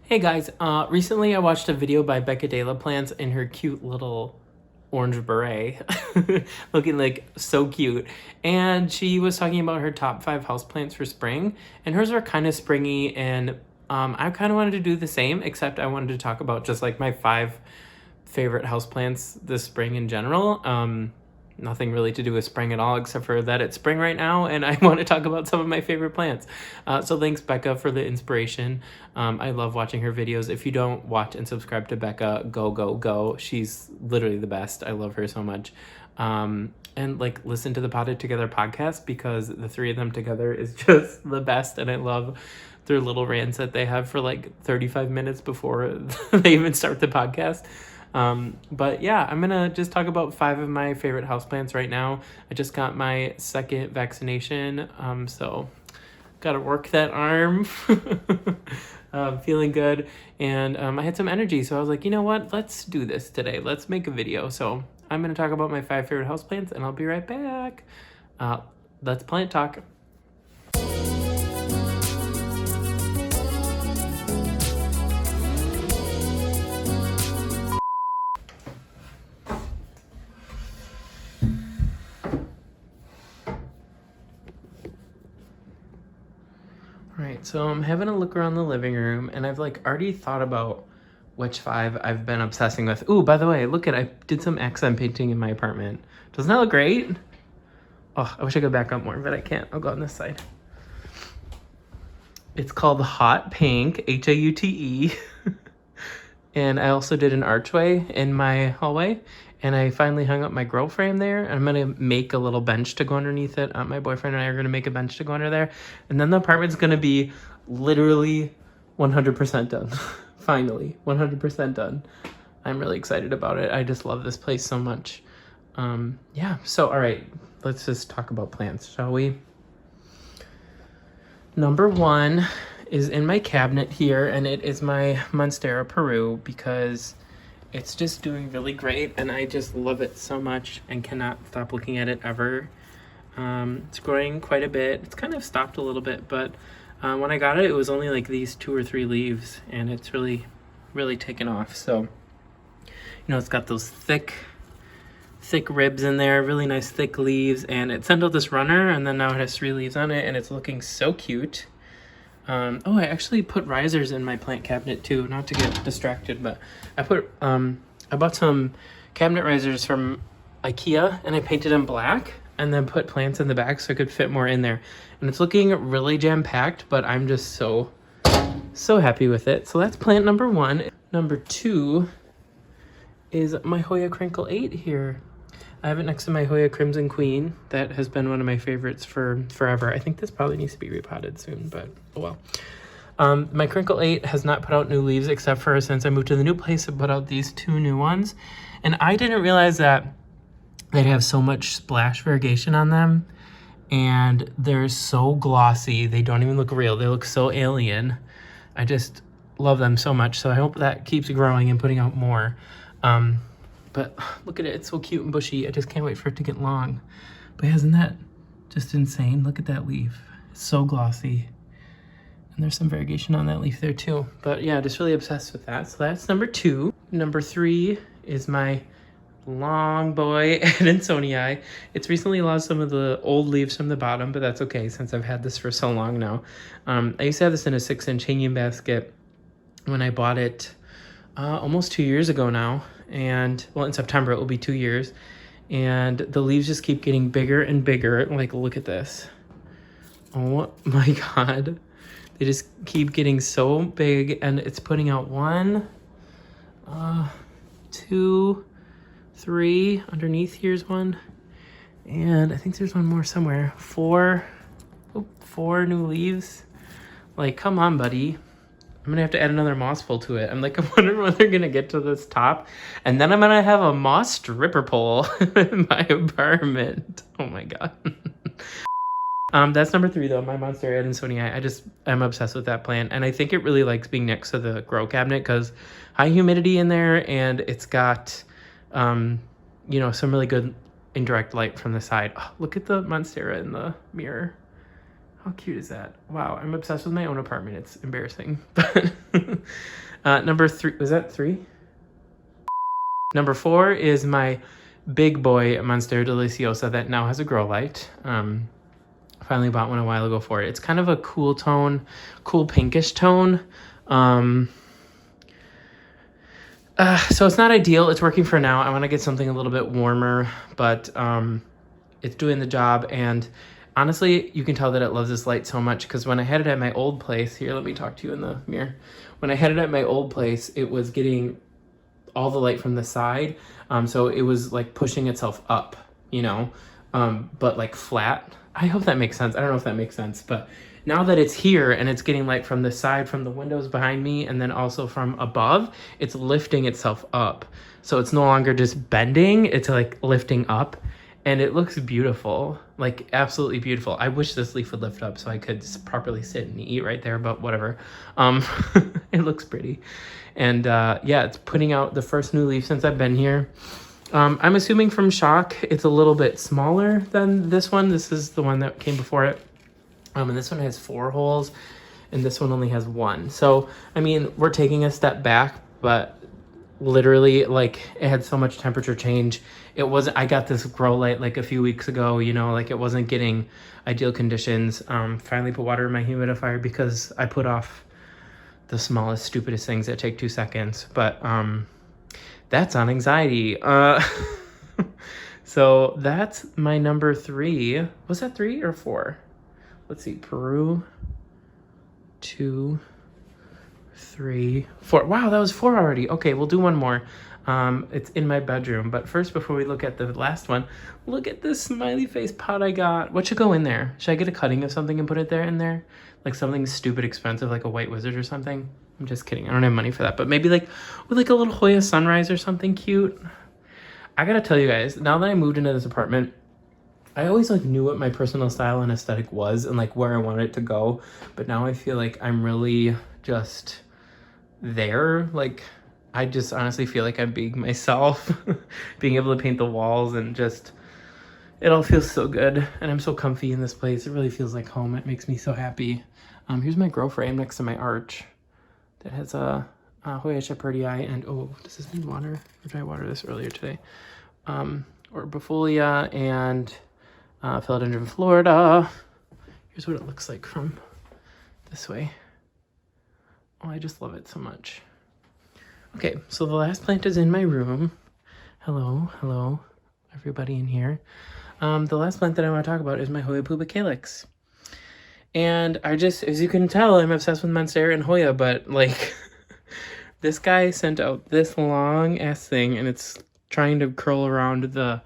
Hey guys, recently I watched a video by Becca De La Plants in her cute little orange beret, looking like so cute. And she was talking about her top 5 houseplants for spring, and hers are kind of springy, and I kind of wanted to do the same, except I wanted to talk about just like my 5 favorite houseplants this spring in general. Nothing really to do with spring at all, except for that it's spring right now, and I want to talk about some of my favorite plants. So thanks, Becca, for the inspiration. I love watching her videos. If you don't watch and subscribe to Becca, go. She's literally the best. I love her so much. And like listen to the Potted Together podcast, because the 3 of them together is just the best, and I love their little rants that they have for like 35 minutes before they even start the podcast. But yeah, I'm gonna just talk about 5 of my favorite houseplants right now. I just got my 2nd vaccination, so gotta work that arm. Feeling good, and I had some energy, so I was like, you know what, let's do this today. Let's make a video. So I'm gonna talk about my 5 favorite houseplants, and I'll be right back. Let's plant talk. Alright, so I'm having a look around the living room, and I've like already thought about which 5 I've been obsessing with. Ooh, by the way, look at, I did some accent painting in my apartment. Doesn't that look great? Oh, I wish I could back up more, but I can't. I'll go on this side. It's called Hot Pink, H-A-U-T-E. And I also did an archway in my hallway, and I finally hung up my grow frame there. And I'm gonna make a little bench to go underneath it. My boyfriend and I are gonna make a bench to go under there. And then the apartment's gonna be literally 100% done. Finally, 100% done. I'm really excited about it. I just love this place so much. Yeah, so all right, let's just talk about plants, shall we? Number 1 is in my cabinet here, and it is my Monstera PERU, because it's just doing really great, and I just love it so much and cannot stop looking at it ever. It's growing quite a bit. It's kind of stopped a little bit, but when I got it, it was only like these 2 or 3 leaves, and it's really taken off. So, you know, it's got those thick ribs in there, really nice thick leaves, and it sent out this runner, and then now it has 3 leaves on it, and it's looking so cute. Oh, I actually put risers in my plant cabinet too, not to get distracted, but I bought some cabinet risers from IKEA, and I painted them black and then put plants in the back so I could fit more in there. And it's looking really jam-packed, but I'm just so happy with it. So that's plant number 1. Number 2 is my HOYA CRINKLE 8 here. I have it next to my HOYA Crimson Queen. That has been one of my favorites for forever. I think this probably needs to be repotted soon, but oh well. My CRINKLE 8 has not put out new leaves, except for since I moved to the new place, it put out these 2 new ones. And I didn't realize that they'd have so much splash variegation on them. And they're so glossy. They don't even look real. They look so alien. I just love them so much. So I hope that keeps growing and putting out more. But look at it, it's so cute and bushy. I just can't wait for it to get long. But isn't that just insane? Look at that leaf. It's so glossy. And there's some variegation on that leaf there too. But yeah, just really obsessed with that. So that's number 2. Number 3 is my long boy ADANSONII. It's recently lost some of the old leaves from the bottom, but that's okay since I've had this for so long now. I used to have this in a 6-inch hanging basket when I bought it almost 2 years ago now. And well, in September it will be 2 years, and the leaves just keep getting bigger and bigger. Like, look at this. Oh my god, they just keep getting so big, and it's putting out 1, 2, 3 underneath. Here's 1, and I think there's 1 more somewhere. 4 4 new leaves. Like, come on, buddy. I'm gonna have to add another moss pole to it. I'm like, I wonder when they're gonna get to this top. And then I'm gonna have a moss stripper pole in my apartment. Oh my god. That's number 3 though, my Monstera ADANSONII. I'm obsessed with that plant. And I think it really likes being next to the grow cabinet because high humidity in there, and it's got, you know, some really good indirect light from the side. Oh, look at the Monstera in the mirror. How cute is that? Wow, I'm obsessed with my own apartment. It's embarrassing. But number 3, was that 3? Number 4 is my big boy Monstera Deliciosa that now has a grow light. Finally bought one a while ago for it. It's kind of a cool tone, cool pinkish tone. So it's not ideal. It's working for now. I want to get something a little bit warmer, but it's doing the job. And honestly, you can tell that it loves this light so much because when I had it at my old place, here, let me talk to you in the mirror. When I had it at my old place, it was getting all the light from the side. So it was like pushing itself up, you know, but like flat. I hope that makes sense. I don't know if that makes sense, but now that it's here and it's getting light from the side, from the windows behind me, and then also from above, it's lifting itself up. So it's no longer just bending, it's like lifting up, and it looks beautiful, like absolutely beautiful. I wish this leaf would lift up so I could properly sit and eat right there, but whatever. It looks pretty. And yeah, it's putting out the first new leaf since I've been here. I'm assuming from shock, it's a little bit smaller than this one. This is the one that came before it. And this one has 4 holes and this one only has 1. So, I mean, we're taking a step back, but literally, like, it had so much temperature change. It wasn't, I got this grow light like a few weeks ago, you know, like it wasn't getting ideal conditions. Finally put water in my humidifier because I put off the smallest, stupidest things that take 2 seconds. But that's on anxiety. So that's my number 3. Was that 3 or 4? Let's see, Peru, 2, 3, 4. Wow, that was 4 already. Okay, we'll do one more. It's in my bedroom. But first, before we look at the last one, look at this smiley face pot I got. What should go in there? Should I get a cutting of something and put it in there? Like something stupid expensive, like a white wizard or something? I'm just kidding. I don't have money for that. But maybe like with like a little HOYA sunrise or something cute. I gotta tell you guys, now that I moved into this apartment, I always like knew what my personal style and aesthetic was and like where I wanted it to go. But now I feel like I'm really just there. Like I just honestly feel like I'm being myself, being able to paint the walls and just, it all feels so good. And I'm so comfy in this place. It really feels like home. It makes me so happy. Here's my grow frame next to my arch that has a HOYA shepherdii and, oh, does this need water? Or did I water this earlier today? Or Befolia and Philodendron Florida. Here's what it looks like from this way. Oh, I just love it so much. Okay, so the last plant is in my room. Hello, hello, everybody in here. The last plant that I want to talk about is my HOYA PUBICALTX. And I just, as you can tell, I'm obsessed with Monstera and HOYA, but like, this guy sent out this long ass thing and it's trying to curl around the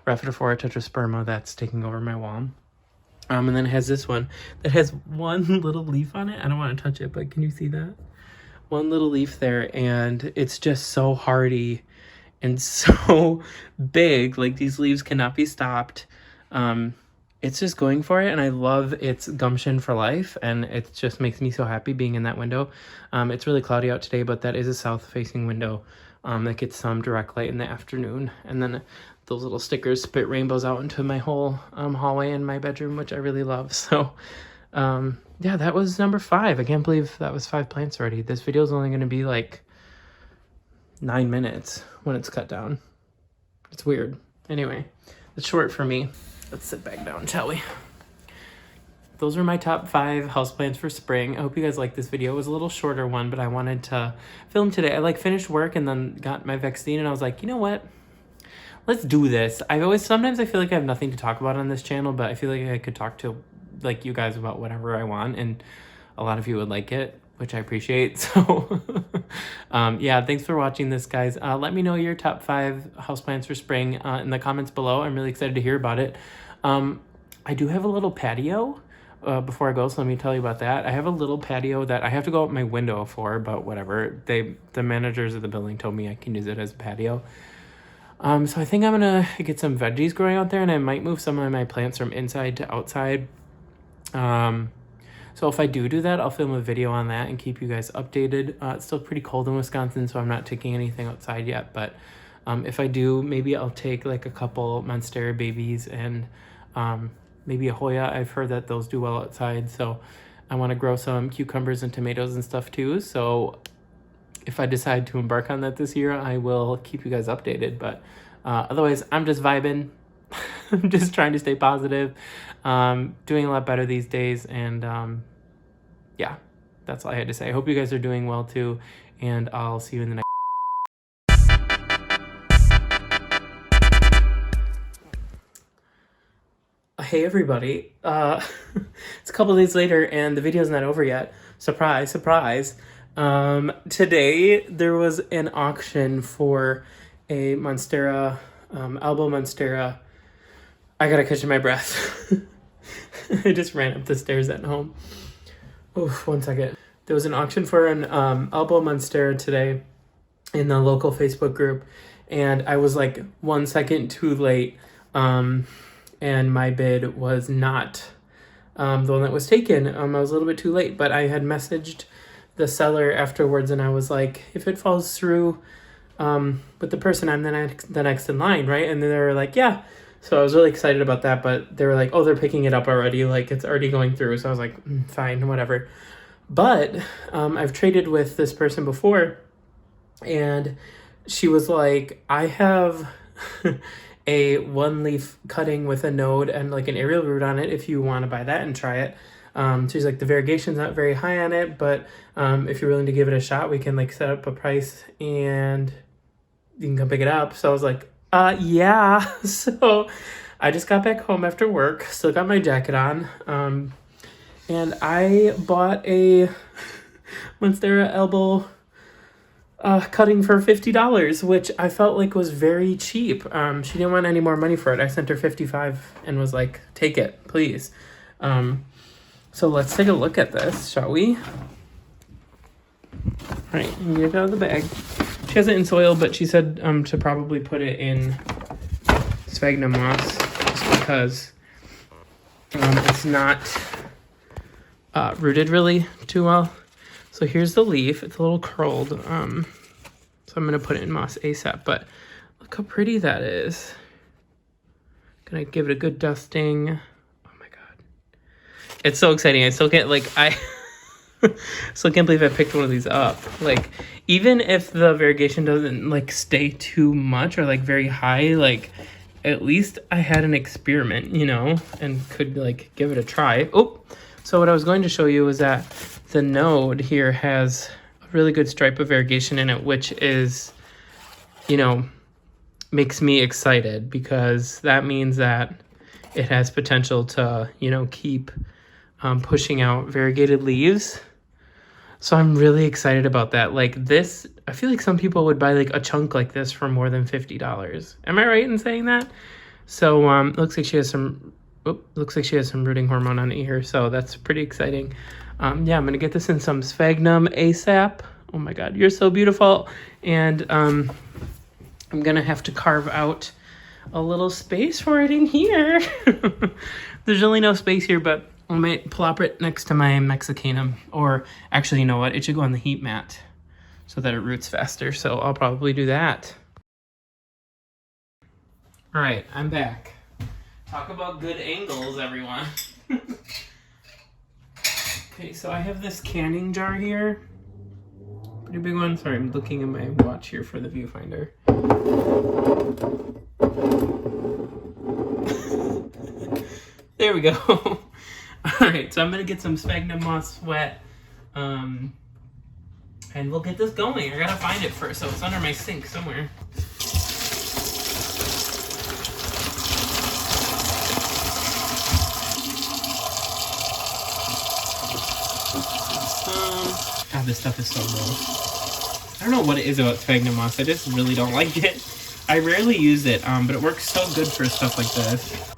Rhaphidophora tetrasperma that's taking over my wall. And then it has this one that has one little leaf on it. I don't want to touch it, but can you see that? One little leaf there, and it's just so hardy and so big. Like these leaves cannot be stopped. It's just going for it, and I love its gumption for life, and it just makes me so happy being in that window. It's really cloudy out today, but that is a south-facing window that gets some direct light in the afternoon. And then those little stickers spit rainbows out into my whole hallway in my bedroom, which I really love. So yeah, that was number 5. I can't believe that was 5 plants already. This video is only going to be like 9 minutes when it's cut down. It's weird. Anyway, it's short for me. Let's sit back down, shall we? Those are my top 5 houseplants for spring. I hope you guys liked this video. It was a little shorter one, but I wanted to film today. I like finished work and then got my vaccine and I was like, you know what? Let's do this. Sometimes I feel like I have nothing to talk about on this channel, but I feel like I could talk to like you guys about whatever I want, and a lot of you would like it, which I appreciate. So yeah, thanks for watching this, guys. Let me know your top 5 houseplants for spring in the comments below. I'm really excited to hear about it. I do have a little patio before I go, so let me tell you about that. I have a little patio that I have to go out my window for, but whatever. The managers of the building told me I can use it as a patio. So I think I'm gonna get some veggies growing out there, and I might move some of my plants from inside to outside. So if I do that, I'll film a video on that and keep you guys updated. It's still pretty cold in Wisconsin, so I'm not taking anything outside yet, but if I do, maybe I'll take like a couple Monstera babies and maybe a HOYA. I've heard that those do well outside, so I want to grow some cucumbers and tomatoes and stuff too. So if I decide to embark on that this year, I will keep you guys updated. But otherwise, I'm just vibing. I'm just trying to stay positive. Doing a lot better these days. And yeah, that's all I had to say. I hope you guys are doing well too. And I'll see you in the next. Hey everybody, it's a couple days later and the video's not over yet. Surprise, surprise. Today there was an auction for a Monstera, Albo Monstera. I gotta catch my breath. I just ran up the stairs at home. Oof, 1 second. There was an auction for an Albo Monstera today in the local Facebook group, and I was like 1 second too late. And my bid was not the one that was taken. I was a little bit too late, but I had messaged the seller afterwards, and I was like, if it falls through with the person, I'm the next in line, right? And then they were like, yeah. So I was really excited about that, but they were like, oh, they're picking it up already. Like, it's already going through. So I was like, fine, whatever. But I've traded with this person before, and she was like, I have... a 1-leaf cutting with a node and like an aerial root on it if you want to buy that and try it. She's like, the variegation's not very high on it, but if you're willing to give it a shot, we can like set up a price and you can come pick it up. So I was like, yeah. So I just got back home after work, still got my jacket on, and I bought a Monstera Albo cutting for $50, which I felt like was very cheap. She didn't want any more money for it. I sent her $55 and was like, take it, please. So let's take a look at this, shall we? All right, get it out of the bag. She has it in soil, but she said to probably put it in sphagnum moss just because it's not rooted really too well. So here's the leaf. It's a little curled. So I'm going to put it in moss ASAP. But look how pretty that is. Gonna give it a good dusting. Oh my god. It's so exciting. I still can't, like, I still can't believe I picked one of these up. Like, even if the variegation doesn't, like, stay too much or, like, very high, like, at least I had an experiment, you know, and could, like, give it a try. Oh, so what I was going to show you was that the node here has a really good stripe of variegation in it, which is, you know, makes me excited because that means that it has potential to, you know, keep pushing out variegated leaves. So I'm really excited about that. Like this, I feel like some people would buy like a chunk like this for more than $50. Am I right in saying that? So looks like she has some rooting hormone on it here, so that's pretty exciting. Yeah, I'm gonna get this in some sphagnum ASAP. Oh my god, you're so beautiful. And I'm gonna have to carve out a little space for it in here. There's really no space here, but I might plop it next to my Mexicanum. Or actually, you know what? It should go on the heat mat so that it roots faster. So I'll probably do that. All right, I'm back. Talk about good angles, everyone. Okay, so I have this canning jar here. Pretty big one. Sorry, I'm looking at my watch here for the viewfinder. There we go. Alright, so I'm going to get some sphagnum moss wet. And we'll get this going. I gotta find it first, so it's under my sink somewhere. God, this stuff is so gross. I don't know what it is about sphagnum moss. I just really don't like it. I rarely use it, but it works so good for stuff like this.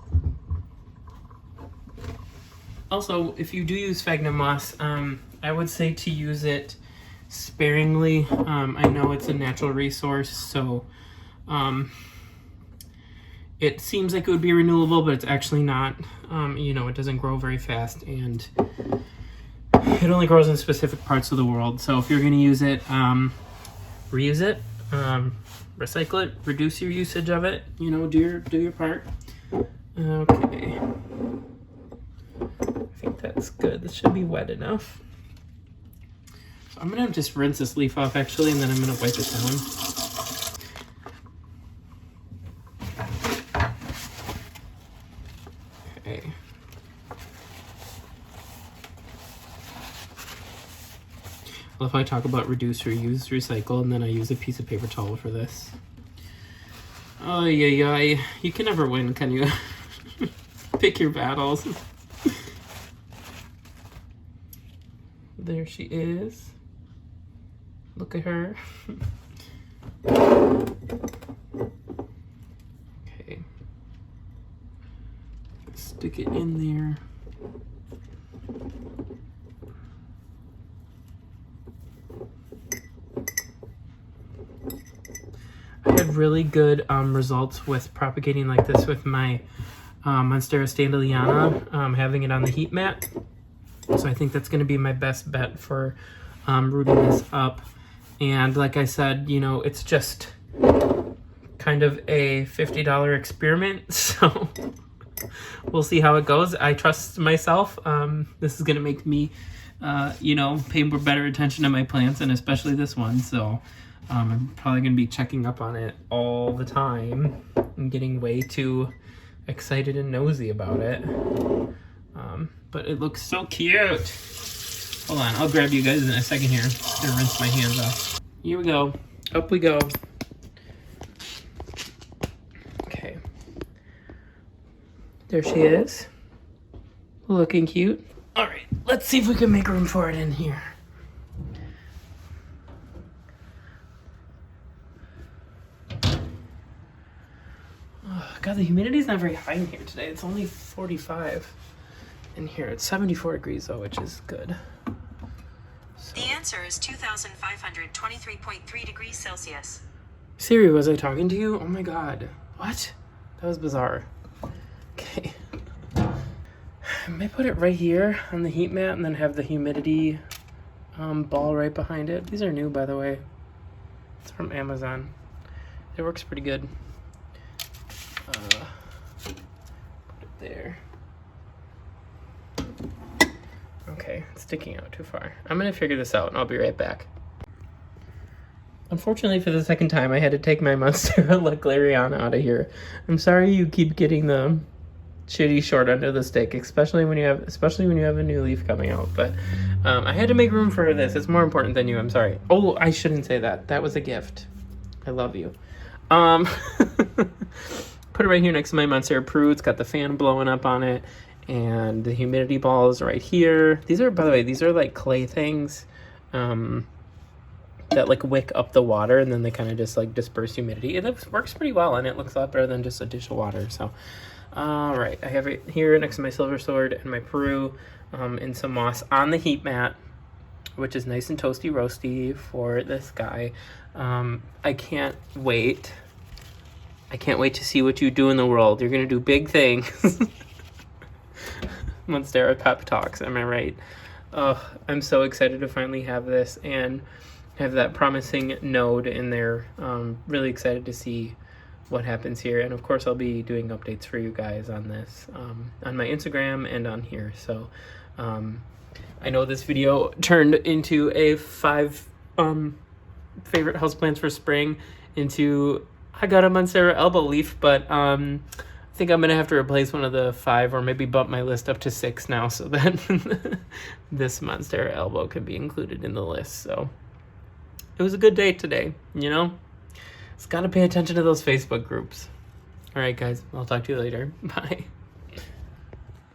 Also, if you do use sphagnum moss, I would say to use it sparingly. I know it's a natural resource, so it seems like it would be renewable, but it's actually not. You know, it doesn't grow very fast, and it only grows in specific parts of the world. So if you're going to use it, reuse it, recycle it, reduce your usage of it. You know, do your part. Okay. think that's good. This should be wet enough. So I'm gonna just rinse this leaf off actually, and then I'm gonna wipe it down. Okay. Well, if I talk about reduce, reuse, recycle, and then I use a piece of paper towel for this. Oh yeah, you can never win, can you? Pick your battles. There she is. Look at her. Okay. Stick it in there. I had really good results with propagating like this with my Monstera standeliana, having it on the heat mat. So I think that's going to be my best bet for rooting this up. And like I said, you know, it's just kind of a $50 experiment. So we'll see how it goes. I trust myself. This is going to make me, you know, pay better attention to my plants, and especially this one. So I'm probably going to be checking up on it all the time. I'm getting way too excited and nosy about it. But it looks so cute. Hold on, I'll grab you guys in a second here. Just gonna rinse my hands off. Here we go. Up we go. Okay. There she is. Looking cute. All right, let's see if we can make room for it in here. Oh, God, the humidity's not very high in here today. It's only 45 in here. It's 74 degrees though, which is good. So. The answer is 2,523.3 degrees Celsius. Siri, was I talking to you? Oh my God. What? That was bizarre. Okay. I might put it right here on the heat mat and then have the humidity ball right behind it. These are new, by the way. It's from Amazon. It works pretty good. Put it there. Okay, it's sticking out too far. I'm gonna figure this out and I'll be right back. Unfortunately, for the second time, I had to take my Monstera Leclerc out of here. I'm sorry you keep getting the shitty short end of the stick, especially when you have a new leaf coming out. But I had to make room for this. It's more important than you. I'm sorry. Oh, I shouldn't say that. That was a gift. I love you. Put it right here next to my Monstera PERU. It's got the fan blowing up on it. And the humidity ball is right here. These are, by the way, these are like clay things that like wick up the water, and then they kind of just like disperse humidity. It works pretty well, and it looks a lot better than just a dish of water. So, all right, I have it here next to my silver sword and my PERU in some moss on the heat mat, which is nice and toasty roasty for this guy. I can't wait. I can't wait to see what you do in the world. You're gonna do big things. Monstera pep talks, am I right? Oh, I'm so excited to finally have this and have that promising node in there. Really excited to see what happens here, and of course I'll be doing updates for you guys on this on my Instagram and on here. So I know this video turned into a 5 favorite houseplants for spring into I got a Monstera Albo leaf, but I think I'm gonna have to replace one of the 5 or maybe bump my list up to 6 now so that this Monstera Albo could be included in the list. So it was a good day today, you know? Just gotta pay attention to those Facebook groups. All right, guys, I'll talk to you later. Bye.